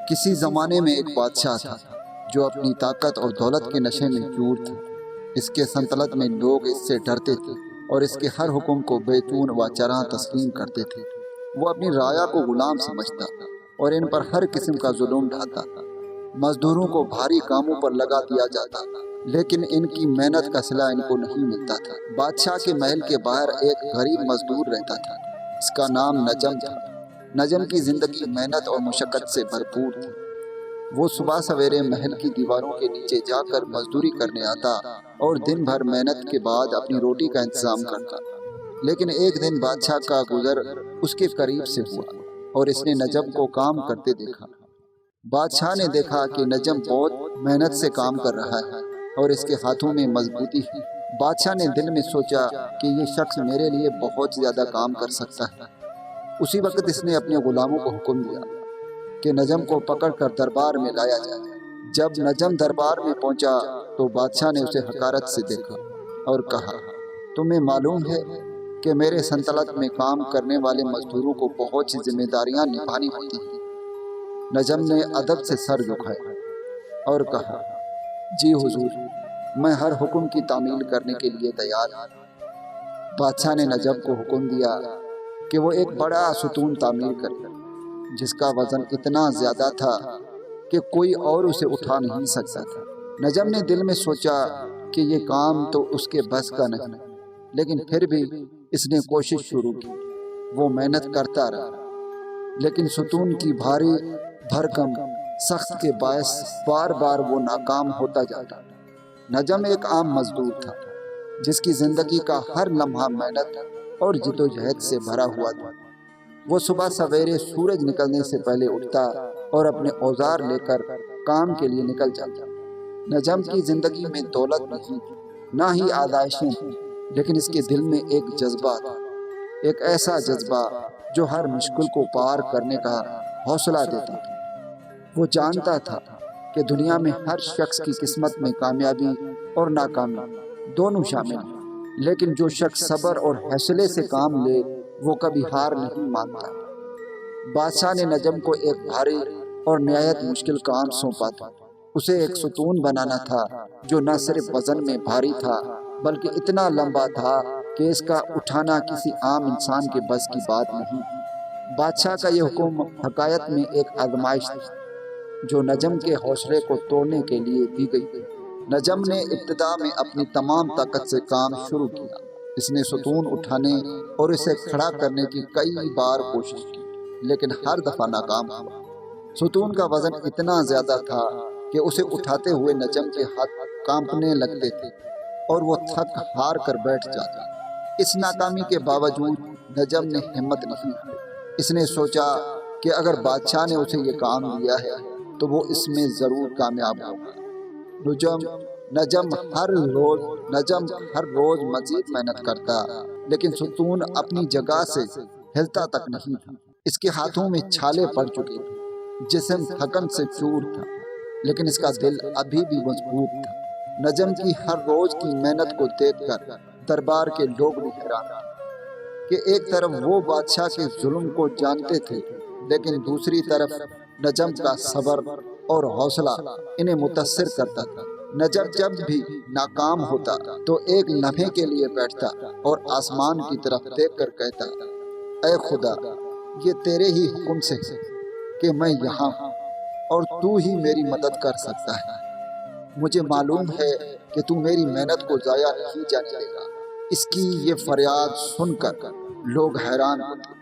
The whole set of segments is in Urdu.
کسی زمانے میں ایک بادشاہ تھا جو اپنی طاقت اور دولت کے نشے میں چور تھا۔ اس کے سلطنت میں لوگ اس سے ڈرتے تھے اور اس کے ہر حکم کو بے چون و چراہ تسلیم کرتے تھے۔ وہ اپنی رعایا کو غلام سمجھتا اور ان پر ہر قسم کا ظلم ڈھاتا۔ مزدوروں کو بھاری کاموں پر لگا دیا جاتا لیکن ان کی محنت کا صلہ ان کو نہیں ملتا تھا۔ بادشاہ کے محل کے باہر ایک غریب مزدور رہتا تھا، اس کا نام نجم تھا۔ نجم کی زندگی محنت اور مشقت سے بھرپور تھی۔ وہ صبح سویرے محل کی دیواروں کے نیچے جا کر مزدوری کرنے آتا اور دن بھر محنت کے بعد اپنی روٹی کا انتظام کرتا۔ لیکن ایک دن بادشاہ کا گزر اس کے قریب سے ہوا اور اس نے نجم کو کام کرتے دیکھا۔ بادشاہ نے دیکھا کہ نجم بہت محنت سے کام کر رہا ہے اور اس کے ہاتھوں میں مضبوطی ہے۔ بادشاہ نے دل میں سوچا کہ یہ شخص میرے لیے بہت زیادہ کام کر سکتا ہے۔ اسی وقت اس نے اپنے غلاموں کو حکم دیا کہ نجم کو پکڑ کر دربار میں لایا جائے۔ جب نجم دربار میں پہنچا تو بادشاہ نے اسے حقارت سے دیکھا اور کہا، تمہیں معلوم ہے کہ میرے سلطنت میں کام کرنے والے مزدوروں کو بہت سی ذمہ داریاں نبھانی ہوتی ہیں۔ نجم نے ادب سے سر جھکایا اور کہا، جی حضور، میں ہر حکم کی تعمیل کرنے کے لیے تیار ہوں۔ بادشاہ نے نجم کو حکم دیا کہ وہ ایک بڑا ستون تعمیر کرے جس کا وزن اتنا زیادہ تھا کہ کوئی اور اسے اٹھا نہیں سکتا تھا۔ نجم نے دل میں سوچا کہ یہ کام تو اس کے بس کا نہیں، لیکن پھر بھی اس نے کوشش شروع کی۔ وہ محنت کرتا رہا لیکن ستون کی بھاری بھرکم سخت کے باعث بار بار وہ ناکام ہوتا جاتا۔ نجم ایک عام مزدور تھا جس کی زندگی کا ہر لمحہ محنت اور جد و جہد سے بھرا ہوا تھا۔ وہ صبح سویرے سورج نکلنے سے پہلے اٹھتا اور اپنے اوزار لے کر کام کے لیے نکل جاتا۔ نجم کی زندگی میں دولت نہیں نہ ہی آزائشیں تھیں، لیکن اس کے دل میں ایک جذبہ تھا، ایک ایسا جذبہ جو ہر مشکل کو پار کرنے کا حوصلہ دیتا تھا۔ وہ جانتا تھا کہ دنیا میں ہر شخص کی قسمت میں کامیابی اور ناکامی دونوں شامل ہیں، لیکن جو شخص صبر اور حوصلے سے کام لے وہ کبھی ہار نہیں مانتا۔ بادشاہ نے نجم کو ایک بھاری اور نہایت مشکل کام سونپا تھا۔ اسے ایک ستون بنانا تھا جو نہ صرف وزن میں بھاری تھا بلکہ اتنا لمبا تھا کہ اس کا اٹھانا کسی عام انسان کے بس کی بات نہیں۔ بادشاہ کا یہ حکم حقیقت میں ایک آزمائش تھی جو نجم کے حوصلے کو توڑنے کے لیے دی گئی تھی۔ نجم نے ابتدا میں اپنی تمام طاقت سے کام شروع کیا۔ اس نے ستون اٹھانے اور اسے کھڑا کرنے کی کئی بار کوشش کی لیکن ہر دفعہ ناکام ہوا۔ ستون کا وزن اتنا زیادہ تھا کہ اسے اٹھاتے ہوئے نجم کے ہاتھ کانپنے لگتے تھے اور وہ تھک ہار کر بیٹھ جاتا۔ اس ناکامی کے باوجود نجم نے ہمت نہیں ہاری۔ اس نے سوچا کہ اگر بادشاہ نے اسے یہ کام دیا ہے تو وہ اس میں ضرور کامیاب ہوگا۔ نجم ہر روز مزید محنت کرتا لیکن ستون اپنی جگہ سے ہلتا تک نہیں تھا۔ اس کے ہاتھوں میں چھالے پڑ چکے تھے، جسم تھکن سے چور تھا لیکن اس کا دل ابھی بھی مضبوط تھا۔ نجم کی ہر روز کی محنت کو دیکھ کر دربار کے لوگ بھی حیران تھے کہ ایک طرف وہ بادشاہ کے ظلم کو جانتے تھے لیکن دوسری طرف نجم کا صبر اور حوصلہ انہیں متاثر کرتا تھا۔ نجم جب بھی ناکام ہوتا تو ایک لمحے کے لیے بیٹھتا اور آسمان کی طرف دیکھ کر کہتا، اے خدا، یہ تیرے ہی حکم سے ہے کہ میں یہاں ہوں اور تو ہی میری مدد کر سکتا ہے۔ مجھے معلوم ہے کہ تو میری محنت کو ضائع نہیں جانے دے گا۔ اس کی یہ فریاد سن کر لوگ حیران ہوتے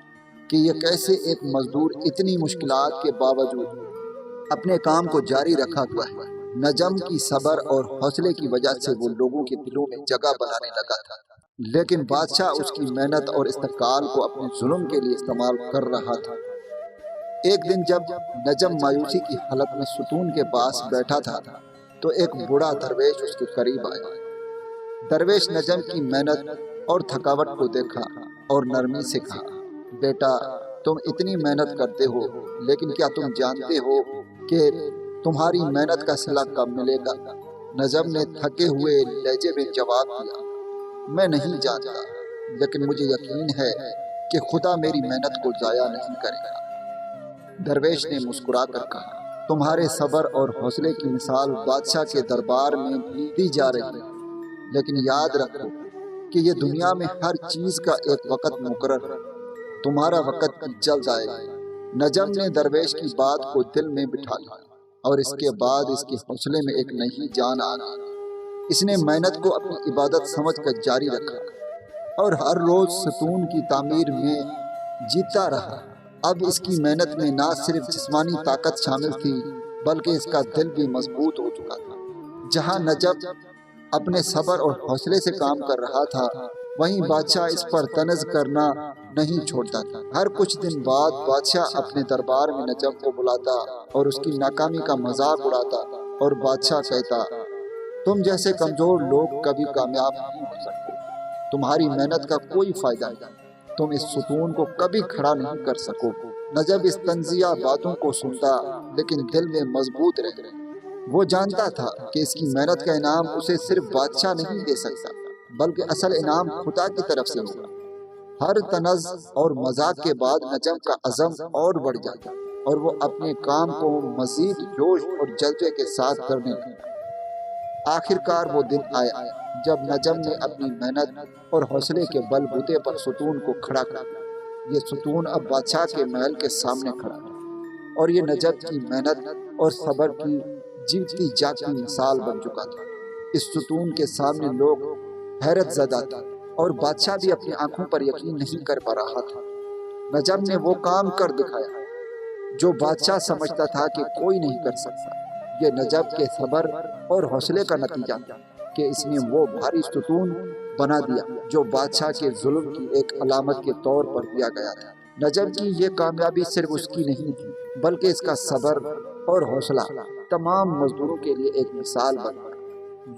کہ یہ کیسے ایک مزدور اتنی مشکلات کے باوجود اپنے کام کو جاری رکھا ہوا ہے۔ نجم کی صبر اور حوصلے کی وجہ سے وہ لوگوں کے دلوں میں جگہ بنانے لگا تھا، لیکن بادشاہ اس کی محنت اور استقلال کو اپنے ظلم کے لیے استعمال کر رہا تھا۔ ایک دن جب نجم مایوسی کی حالت میں ستون کے پاس بیٹھا تھا تو ایک بوڑھا درویش اس کے قریب آیا۔ درویش نجم کی محنت اور تھکاوٹ کو دیکھا اور نرمی سے کہا، بیٹا، تم اتنی محنت کرتے ہو لیکن کیا تم جانتے ہو کہ تمہاری محنت کا صلہ کب ملے گا؟ نجم نے تھکے ہوئے لہجے میں جواب دیا، میں نہیں جانتا لیکن مجھے یقین ہے کہ خدا میری محنت کو ضائع نہیں کرے گا۔ درویش نے مسکرا کر کہا، تمہارے صبر اور حوصلے کی مثال بادشاہ کے دربار میں بھی دی جا رہی ہے، لیکن یاد رکھو کہ یہ دنیا میں ہر چیز کا ایک وقت مقرر ہے، تمہارا وقت جلد آئے گا۔ نجم نے درویش کی بات کو دل میں بٹھا لیا اور اس کے بعد اس کے حوصلے میں ایک نئی جان آ گئی۔ اس نے محنت کو اپنی عبادت سمجھ کر جاری رکھا اور ہر روز ستون کی تعمیر میں جیتا رہا۔ اب اس کی محنت میں نہ صرف جسمانی طاقت شامل تھی بلکہ اس کا دل بھی مضبوط ہو چکا تھا۔ جہاں نجم اپنے صبر اور حوصلے سے کام کر رہا تھا، وہیں بادشاہ اس پر طنز کرنا نہیں چھوڑتا تھا۔ ہر کچھ دن بعد بادشاہ اپنے دربار میں نجم کو بلاتا اور اس کی ناکامی کا مذاق اڑاتا اور بادشاہ کہتا، تم جیسے کمزور لوگ کبھی کامیاب نہیں ہو سکتے، تمہاری محنت کا کوئی فائدہ نہیں، تم اس ستون کو کبھی کھڑا نہیں کر سکو۔ نجم اس طنزیہ باتوں کو سنتا لیکن دل میں مضبوط رہ گیا۔ وہ جانتا تھا کہ اس کی محنت کا انعام اسے صرف بادشاہ نہیں دے سکتا بلکہ اصل انعام خدا کی طرف سے ہوگا۔ ہر طنز اور مذاق کے بعد نجم کا عزم اور بڑھ جاتا اور وہ اپنے کام کو مزید جوش اور جذبے کے ساتھ کرنے لگا۔ آخر کار وہ دن آیا جب نجم نے اپنی محنت اور حوصلے کے بل بوتے پر ستون کو کھڑا کر دیا۔ یہ ستون اب بادشاہ کے محل کے سامنے کھڑا تھا اور یہ نجم کی محنت اور صبر کی جیتی جاگتی مثال بن چکا تھا۔ اس ستون کے سامنے لوگ حیرت زدہ تھے اور بادشاہ بھی اپنی آنکھوں پر یقین نہیں کر پا رہا تھا۔ نجم نے وہ کام کر دکھایا جو بادشاہ سمجھتا تھا کہ کوئی نہیں کر سکتا۔ یہ نجم کے صبر اور حوصلے کا نتیجہ تھا کہ اس نے وہ بھاری ستون بنا دیا جو بادشاہ کے ظلم کی ایک علامت کے طور پر دیا گیا تھا۔ نجم کی یہ کامیابی صرف اس کی نہیں تھی بلکہ اس کا صبر اور حوصلہ تمام مزدوروں کے لیے ایک مثال بن گیا۔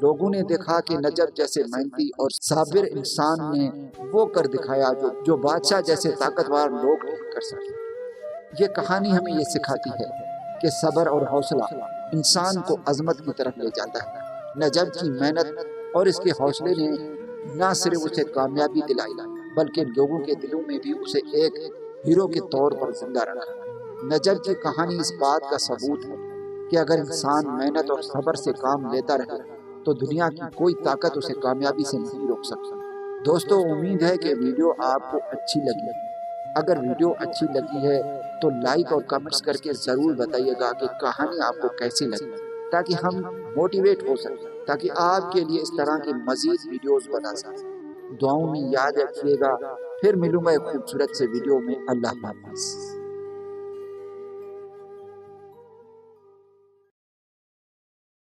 لوگوں نے دیکھا کہ نجم جیسے محنتی اور صابر انسان نے وہ کر دکھایا جو بادشاہ جیسے طاقتور لوگ نہیں کر سکتے۔ یہ کہانی ہمیں یہ سکھاتی ہے کہ صبر اور حوصلہ انسان کو عظمت کی طرف لے جاتا ہے۔ نجم کی محنت اور اس کے حوصلے نے نہ صرف اسے کامیابی دلائی بلکہ لوگوں کے دلوں میں بھی اسے ایک ہیرو کے طور پر زندہ رکھا۔ نجم کی کہانی اس بات کا ثبوت ہے کہ اگر انسان محنت اور صبر سے کام لیتا رہے تو دنیا کی کوئی طاقت اسے کامیابی سے نہیں روک سکتی۔ دوستو، امید ہے کہ ویڈیو آپ کو اچھی لگی۔ اگر ویڈیو اچھی لگی ہے تو لائک اور کمنٹس کر کے ضرور بتائیے گا کہ کہانی آپ کو کیسی لگی، تاکہ ہم موٹیویٹ ہو سکیں، تاکہ آپ کے لیے اس طرح کی مزید ویڈیوز بنا سکیں۔ دعاؤں میں یاد رکھیے گا۔ پھر ملوں گا ایک خوبصورت سے ویڈیو میں۔ اللہ حافظ۔